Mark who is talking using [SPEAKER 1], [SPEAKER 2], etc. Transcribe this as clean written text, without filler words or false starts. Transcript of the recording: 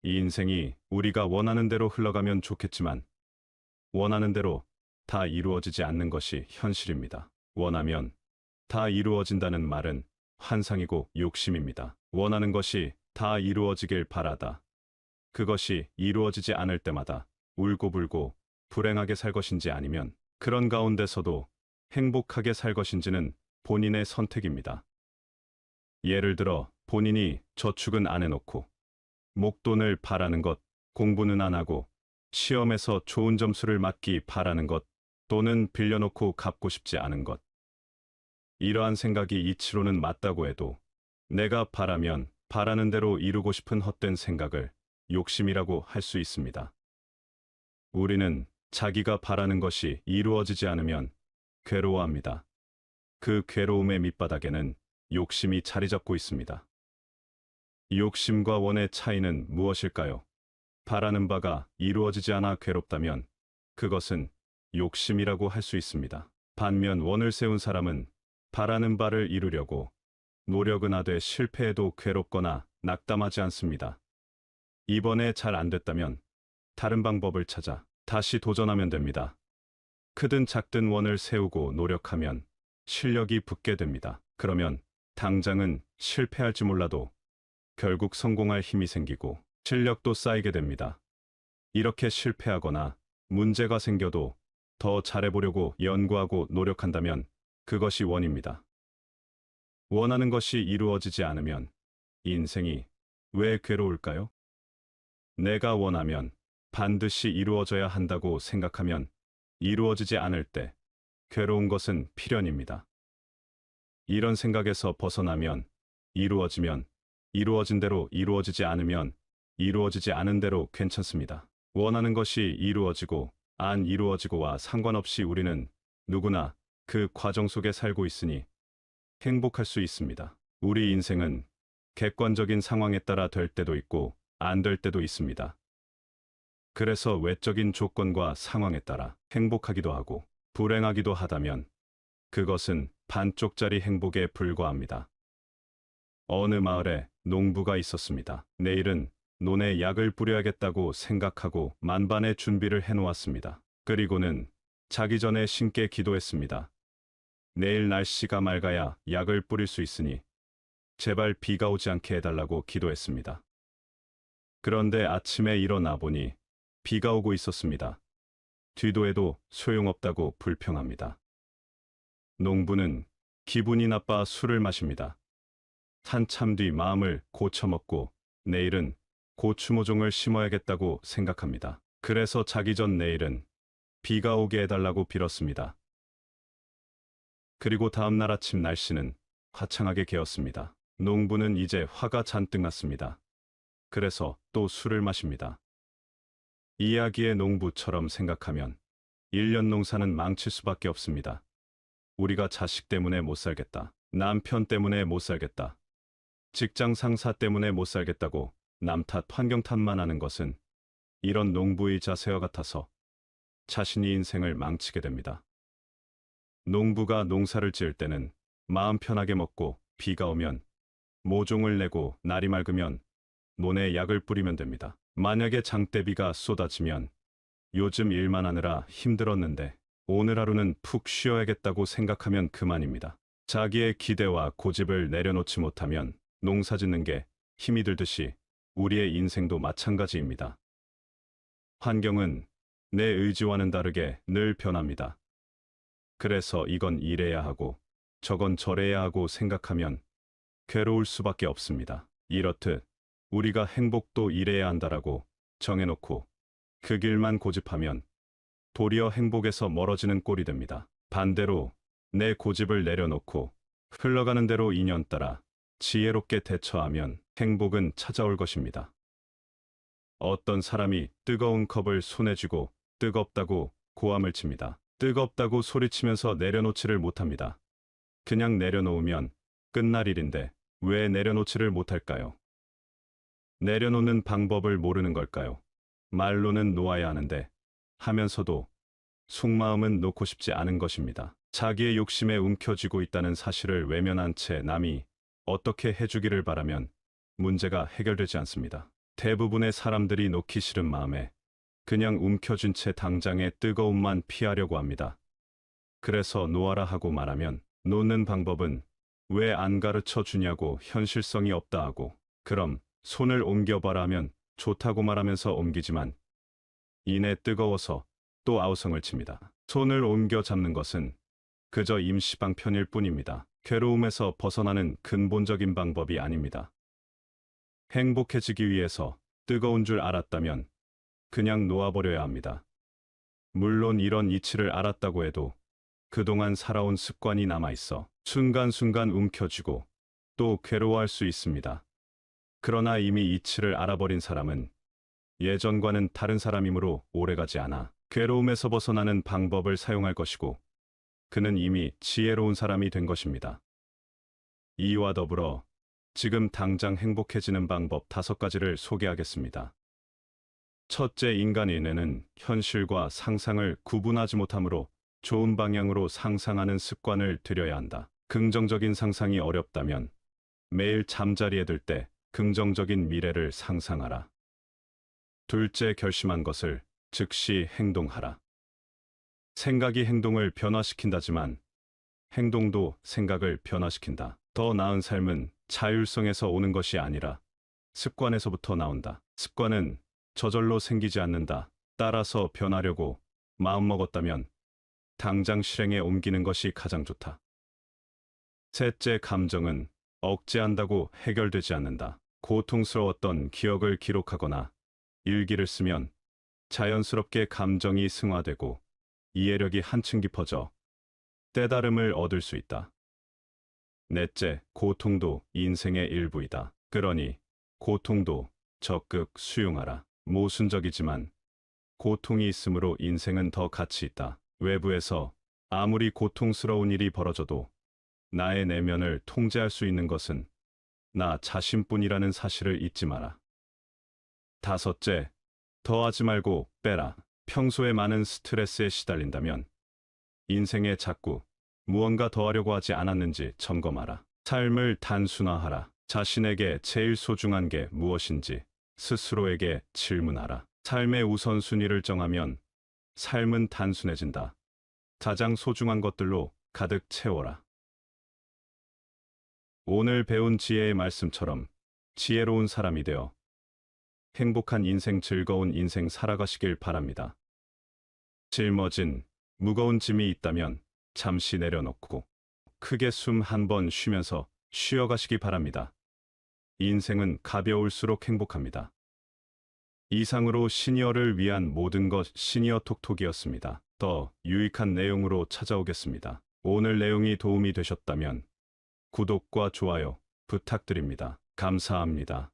[SPEAKER 1] 이 인생이 우리가 원하는 대로 흘러가면 좋겠지만 원하는 대로 다 이루어지지 않는 것이 현실입니다. 원하면 다 이루어진다는 말은 환상이고 욕심입니다. 원하는 것이 다 이루어지길 바라다. 그것이 이루어지지 않을 때마다 울고불고 불행하게 살 것인지 아니면 그런 가운데서도 행복하게 살 것인지는 본인의 선택입니다. 예를 들어 본인이 저축은 안 해놓고 목돈을 바라는 것, 공부는 안 하고 시험에서 좋은 점수를 맞기 바라는 것, 또는 빌려놓고 갚고 싶지 않은 것. 이러한 생각이 이치로는 맞다고 해도 내가 바라면 바라는 대로 이루고 싶은 헛된 생각을 욕심이라고 할 수 있습니다. 우리는 자기가 바라는 것이 이루어지지 않으면 괴로워합니다. 그 괴로움의 밑바닥에는 욕심이 자리 잡고 있습니다. 욕심과 원의 차이는 무엇일까요? 바라는 바가 이루어지지 않아 괴롭다면 그것은 욕심이라고 할 수 있습니다. 반면 원을 세운 사람은 바라는 바를 이루려고 노력은 하되 실패해도 괴롭거나 낙담하지 않습니다. 이번에 잘 안 됐다면 다른 방법을 찾아 다시 도전하면 됩니다. 크든 작든 원을 세우고 노력하면 실력이 붙게 됩니다. 그러면 당장은 실패할지 몰라도 결국 성공할 힘이 생기고 실력도 쌓이게 됩니다. 이렇게 실패하거나 문제가 생겨도 더 잘해보려고 연구하고 노력한다면 그것이 원입니다. 원하는 것이 이루어지지 않으면 인생이 왜 괴로울까요? 내가 원하면 반드시 이루어져야 한다고 생각하면 이루어지지 않을 때 괴로운 것은 필연입니다. 이런 생각에서 벗어나면 이루어지면 이루어진 대로, 이루어지지 않으면 이루어지지 않은 대로 괜찮습니다. 원하는 것이 이루어지고 안 이루어지고와 상관없이 우리는 누구나 그 과정 속에 살고 있으니 행복할 수 있습니다. 우리 인생은 객관적인 상황에 따라 될 때도 있고 안 될 때도 있습니다. 그래서 외적인 조건과 상황에 따라 행복하기도 하고 불행하기도 하다면 그것은 반쪽짜리 행복에 불과합니다. 어느 마을에 농부가 있었습니다. 내일은 논에 약을 뿌려야겠다고 생각하고 만반의 준비를 해놓았습니다. 그리고는 자기 전에 신께 기도했습니다. 내일 날씨가 맑아야 약을 뿌릴 수 있으니 제발 비가 오지 않게 해달라고 기도했습니다. 그런데 아침에 일어나 보니 비가 오고 있었습니다. 뒤도해도 소용없다고 불평합니다. 농부는 기분이 나빠 술을 마십니다. 한참 뒤 마음을 고쳐먹고 내일은 고추 모종을 심어야겠다고 생각합니다. 그래서 자기 전 내일은 비가 오게 해달라고 빌었습니다. 그리고 다음 날 아침 날씨는 화창하게 개었습니다. 농부는 이제 화가 잔뜩 났습니다. 그래서 또 술을 마십니다. 이야기의 농부처럼 생각하면 1년 농사는 망칠 수밖에 없습니다. 우리가 자식 때문에 못 살겠다. 남편 때문에 못 살겠다. 직장 상사 때문에 못 살겠다고 남 탓, 환경 탓만 하는 것은 이런 농부의 자세와 같아서 자신이 인생을 망치게 됩니다. 농부가 농사를 지을 때는 마음 편하게 먹고 비가 오면 모종을 내고 날이 맑으면 논에 약을 뿌리면 됩니다. 만약에 장대비가 쏟아지면 요즘 일만 하느라 힘들었는데 오늘 하루는 푹 쉬어야겠다고 생각하면 그만입니다. 자기의 기대와 고집을 내려놓지 못하면 농사 짓는 게 힘이 들듯이 우리의 인생도 마찬가지입니다. 환경은 내 의지와는 다르게 늘 변합니다. 그래서 이건 이래야 하고 저건 저래야 하고 생각하면 괴로울 수밖에 없습니다. 이렇듯 우리가 행복도 이래야 한다라고 정해놓고 그 길만 고집하면 도리어 행복에서 멀어지는 꼴이 됩니다. 반대로 내 고집을 내려놓고 흘러가는 대로 인연 따라 지혜롭게 대처하면 행복은 찾아올 것입니다. 어떤 사람이 뜨거운 컵을 손에 쥐고 뜨겁다고 고함을 칩니다. 뜨겁다고 소리치면서 내려놓지를 못합니다. 그냥 내려놓으면 끝날 일인데 왜 내려놓지를 못할까요? 내려놓는 방법을 모르는 걸까요? 말로는 놓아야 하는데 하면서도 속마음은 놓고 싶지 않은 것입니다. 자기의 욕심에 움켜쥐고 있다는 사실을 외면한 채 남이 어떻게 해주기를 바라면 문제가 해결되지 않습니다. 대부분의 사람들이 놓기 싫은 마음에 그냥 움켜쥔 채 당장의 뜨거움만 피하려고 합니다. 그래서 놓아라 하고 말하면 놓는 방법은 왜 안 가르쳐 주냐고 현실성이 없다 하고, 그럼 손을 옮겨봐라 하면 좋다고 말하면서 옮기지만 이내 뜨거워서 또 아우성을 칩니다. 손을 옮겨 잡는 것은 그저 임시방편일 뿐입니다. 괴로움에서 벗어나는 근본적인 방법이 아닙니다. 행복해지기 위해서 뜨거운 줄 알았다면 그냥 놓아버려야 합니다. 물론 이런 이치를 알았다고 해도 그동안 살아온 습관이 남아있어 순간순간 움켜쥐고 또 괴로워할 수 있습니다. 그러나 이미 이치를 알아버린 사람은 예전과는 다른 사람이므로 오래가지 않아 괴로움에서 벗어나는 방법을 사용할 것이고, 그는 이미 지혜로운 사람이 된 것입니다. 이와 더불어 지금 당장 행복해지는 방법 5가지를 소개하겠습니다. 첫째, 인간의 뇌는 현실과 상상을 구분하지 못하므로 좋은 방향으로 상상하는 습관을 들여야 한다. 긍정적인 상상이 어렵다면 매일 잠자리에 들 때 긍정적인 미래를 상상하라. 둘째, 결심한 것을 즉시 행동하라. 생각이 행동을 변화시킨다지만 행동도 생각을 변화시킨다. 더 나은 삶은 자율성에서 오는 것이 아니라 습관에서부터 나온다. 습관은 저절로 생기지 않는다. 따라서 변하려고 마음먹었다면 당장 실행에 옮기는 것이 가장 좋다. 셋째, 감정은 억제한다고 해결되지 않는다. 고통스러웠던 기억을 기록하거나 일기를 쓰면 자연스럽게 감정이 승화되고 이해력이 한층 깊어져 깨달음을 얻을 수 있다. 넷째, 고통도 인생의 일부이다. 그러니 고통도 적극 수용하라. 모순적이지만 고통이 있으므로 인생은 더 가치 있다. 외부에서 아무리 고통스러운 일이 벌어져도 나의 내면을 통제할 수 있는 것은 나 자신뿐이라는 사실을 잊지 마라. 다섯째, 더하지 말고 빼라. 평소에 많은 스트레스에 시달린다면 인생에 자꾸 무언가 더하려고 하지 않았는지 점검하라. 삶을 단순화하라. 자신에게 제일 소중한 게 무엇인지 스스로에게 질문하라. 삶의 우선순위를 정하면 삶은 단순해진다. 가장 소중한 것들로 가득 채워라. 오늘 배운 지혜의 말씀처럼 지혜로운 사람이 되어 행복한 인생, 즐거운 인생 살아가시길 바랍니다. 짊어진 무거운 짐이 있다면 잠시 내려놓고 크게 숨 한 번 쉬면서 쉬어가시기 바랍니다. 인생은 가벼울수록 행복합니다. 이상으로 시니어를 위한 모든 것 시니어 톡톡이었습니다. 더 유익한 내용으로 찾아오겠습니다. 오늘 내용이 도움이 되셨다면 구독과 좋아요 부탁드립니다. 감사합니다.